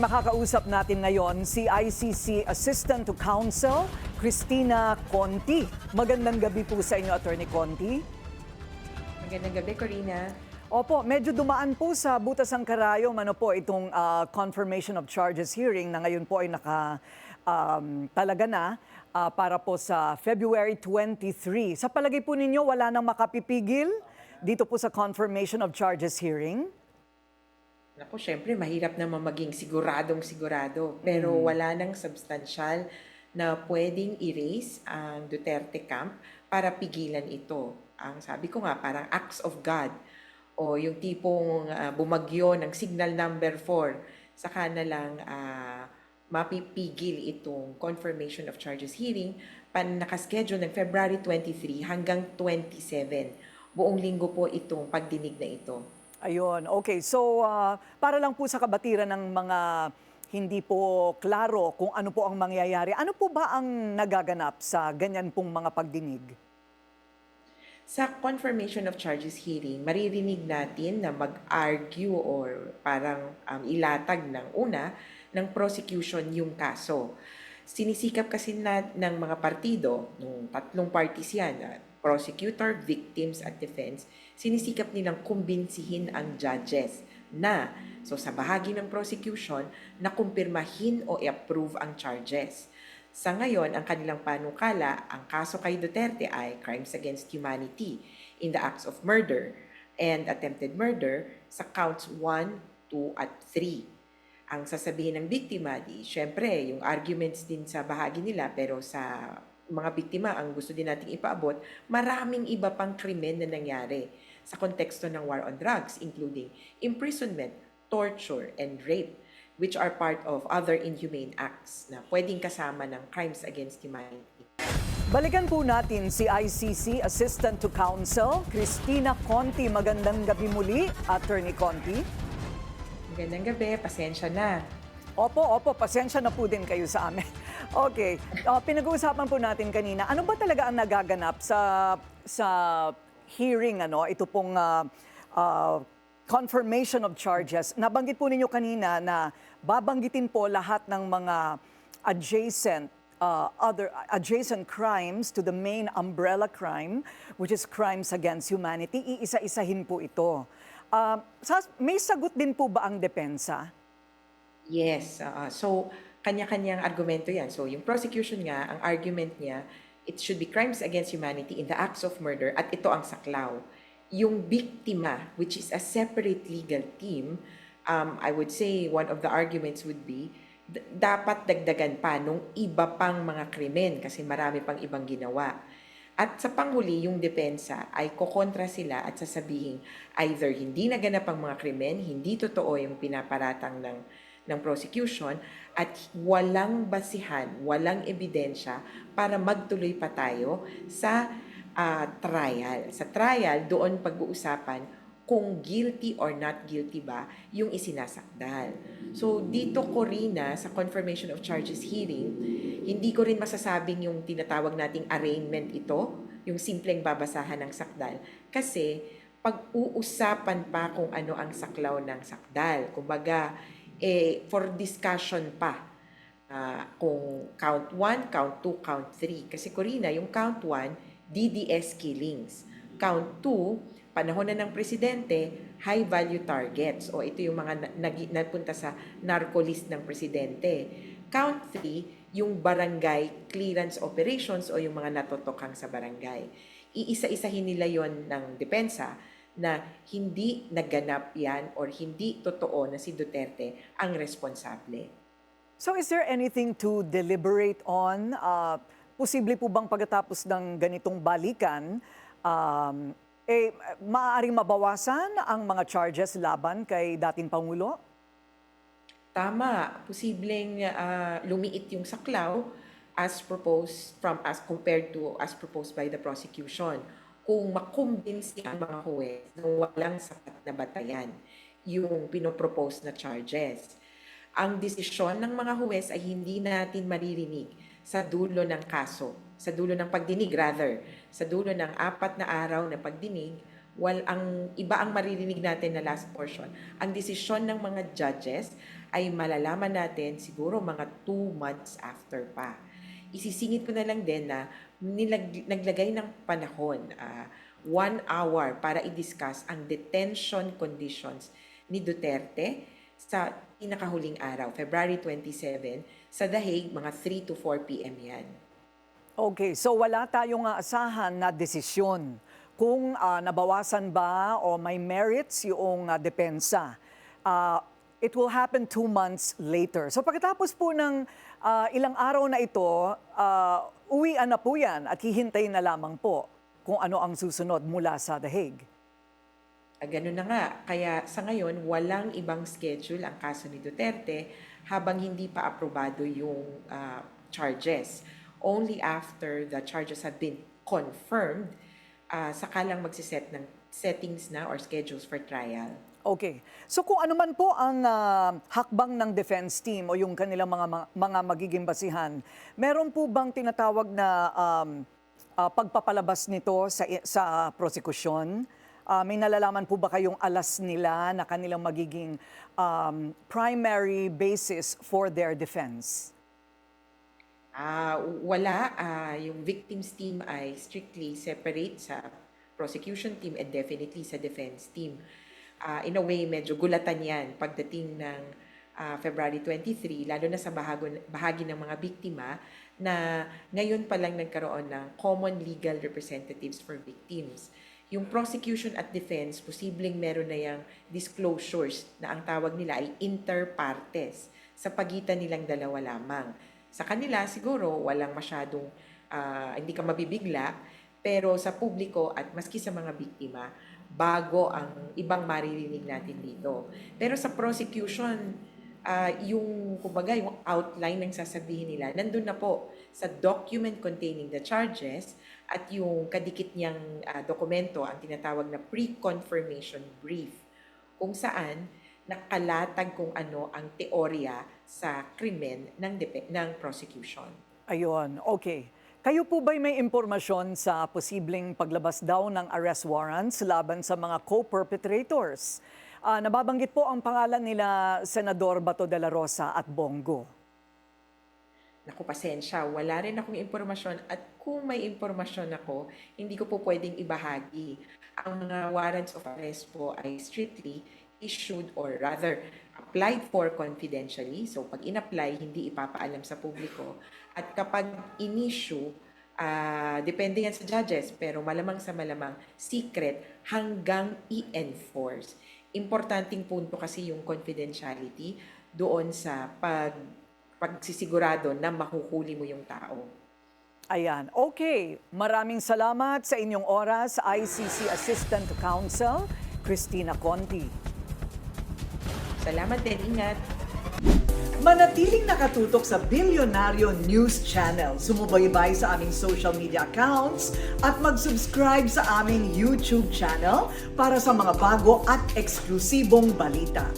Makakausap natin ngayon si ICC Assistant to Counsel, Cristina Conti. Magandang gabi po sa inyo, Attorney Conti. Magandang gabi, Corina. Opo, medyo dumaan po sa butas ng karayom itong confirmation of charges hearing na ngayon po ay talaga na para po sa February 23. Sa palagay po ninyo, wala nang makapipigil dito po sa confirmation of charges hearing? Naku, syempre, mahirap naman maging siguradong-sigurado. Pero wala nang substansyal na pwedeng erase ang Duterte camp para pigilan ito. Ang sabi ko nga, parang acts of God o yung tipong bumagyo ng signal number 4, saka na lang mapipigil itong confirmation of charges hearing nakaschedule ng February 23 hanggang 27. Buong linggo po itong pagdinig na ito. Ayun, okay. So, para lang po sa kabatiran ng mga hindi po klaro kung ano po ang mangyayari, ano po ba ang nagaganap sa ganyan pong mga pagdinig? Sa confirmation of charges hearing, maririnig natin na mag-argue or parang ilatag ng prosecution yung kaso. Sinisikap kasi ng mga partido, nung tatlong parties yan, prosecutor, victims at defense, sinisikap nilang kumbinsihin ang judges so sa bahagi ng prosecution, na kumpirmahin o i-approve ang charges. Sa ngayon, ang kanilang panukala, ang kaso kay Duterte ay crimes against humanity in the acts of murder and attempted murder sa counts 1, 2, at 3. Ang sasabihin ng biktima, syempre, yung arguments din sa bahagi nila, pero sa mga biktima, ang gusto din nating ipaabot, maraming iba pang krimen na nangyari sa konteksto ng war on drugs, including imprisonment, torture, and rape, which are part of other inhumane acts na pwedeng kasama ng crimes against humanity. Balikan po natin si ICC Assistant to Counsel, Cristina Conti. Magandang gabi muli, Attorney Conti. Magandang gabi, pasensya na. Opo, pasensya na po din kayo sa amin. Okay, pinag-uusapan po natin kanina, ano ba talaga ang nagaganap sa hearing, ito pong confirmation of charges? Nabanggit po ninyo kanina na babanggitin po lahat ng mga adjacent crimes to the main umbrella crime, which is crimes against humanity. Iisa-isahin po ito. May sagot din po ba ang depensa? Yes, so kanya-kanyang argumento yan. So yung prosecution nga, ang argument niya, it should be crimes against humanity in the acts of murder at ito ang saklaw. Yung biktima, which is a separate legal team, I would say one of the arguments would be, dapat dagdagan pa nung iba pang mga krimen kasi marami pang ibang ginawa. At sa panghuli, yung depensa ay kokontra sila at sasabihin either hindi naganap ang mga krimen, hindi totoo yung pinaparatang ng prosecution at walang basihan, walang ebidensya para magtuloy pa tayo sa trial. Sa trial, doon pag-uusapan kung guilty or not guilty ba yung isinasakdal. So dito, Corina, sa confirmation of charges hearing, hindi ko rin masasabing yung tinatawag nating arraignment ito, yung simpleng babasahan ng sakdal. Kasi pag-uusapan pa kung ano ang saklaw ng sakdal. Kumbaga, for discussion pa kung count 1, count 2, count 3. Kasi Corina, yung count 1, DDS killings. Count 2, panahon na ng presidente, high-value targets. O ito yung mga napunta sa narco-list ng presidente. Count 3, yung barangay clearance operations o yung mga natotokang sa barangay. Iisa-isahin nila yon ng depensa na hindi naganap yan or hindi totoo na si Duterte ang responsable. So is there anything to deliberate on? Posible po bang pagkatapos ng ganitong balikan, maaaring mabawasan ang mga charges laban kay dating Pangulo? Tama, posibleng lumiit yung saklaw as compared to as proposed by the prosecution. Kung makumbinsi ang mga huwes na walang sapat na batayan yung pinopropose na charges. Ang desisyon ng mga huwes ay hindi natin maririnig sa dulo ng kaso, sa dulo ng pagdinig rather, sa dulo ng 4 na araw na pagdinig, ang iba ang maririnig natin na last portion. Ang desisyon ng mga judges ay malalaman natin siguro mga 2 months after pa. Isisingit ko na lang din na naglagay ng panahon, 1 hour para i-discuss ang detention conditions ni Duterte sa pinakahuling araw, February 27, sa The Hague, mga 3 to 4 p.m. yan. Okay, so wala tayong asahan na desisyon kung nabawasan ba o may merits yung depensa. It will happen 2 months later. So pagkatapos po ng ilang araw na ito, uwian na po yan at hihintayin na lamang po kung ano ang susunod mula sa The Hague. Ganun na nga. Kaya sa ngayon, walang ibang schedule ang kaso ni Duterte habang hindi pa aprobado yung charges. Only after the charges have been confirmed, saka lang magsiset ng settings na or schedules for trial. Okay. So kung ano man po ang hakbang ng defense team o yung kanilang mga magiging basihan, meron po bang tinatawag na pagpapalabas nito sa prosekusyon? May nalalaman po ba kayong alas nila na kanilang magiging primary basis for their defense? Wala. Yung victims team ay strictly separate sa prosecution team and definitely sa defense team. In a way, medyo gulatan yan pagdating ng February 23, lalo na sa bahagi ng mga biktima na ngayon pa lang nagkaroon ng common legal representatives for victims. Yung prosecution at defense, posibleng meron na yung disclosures na ang tawag nila ay inter partes sa pagitan nilang dalawa lamang. Sa kanila, siguro, walang masyadong, hindi ka mabibigla, pero sa publiko at maski sa mga biktima, bago ang ibang maririnig natin dito. Pero sa prosecution, kumbaga, yung outline ng sasabihin nila, nandun na po sa document containing the charges at yung kadikit niyang dokumento, ang tinatawag na pre-confirmation brief, kung saan nakalatag kung ano ang teorya sa krimen ng prosecution. Ayun, okay. Kayo po ba'y may impormasyon sa posibleng paglabas daw ng arrest warrants laban sa mga co-perpetrators? Nababanggit po ang pangalan nila Senador Bato de la Rosa at Bongo. Naku, pasensya, wala rin akong impormasyon at kung may impormasyon ako, hindi ko po pwedeng ibahagi. Ang mga warrants of arrest po ay strictly issued or rather applied for confidentially. So pag in-apply, hindi ipapaalam sa publiko. At kapag in-issue, depende yan sa judges, pero malamang sa malamang secret hanggang i-enforce. Importanting punto kasi yung confidentiality doon sa pagsisigurado na mahuhuli mo yung tao. Ayan, okay. Maraming salamat sa inyong oras, ICC Assistant Counsel, Cristina Conti. Salamat din, ingat! Manatiling nakatutok sa Bilyonaryo News Channel. Sumubaybay sa aming social media accounts at mag-subscribe sa aming YouTube channel para sa mga bago at eksklusibong balita.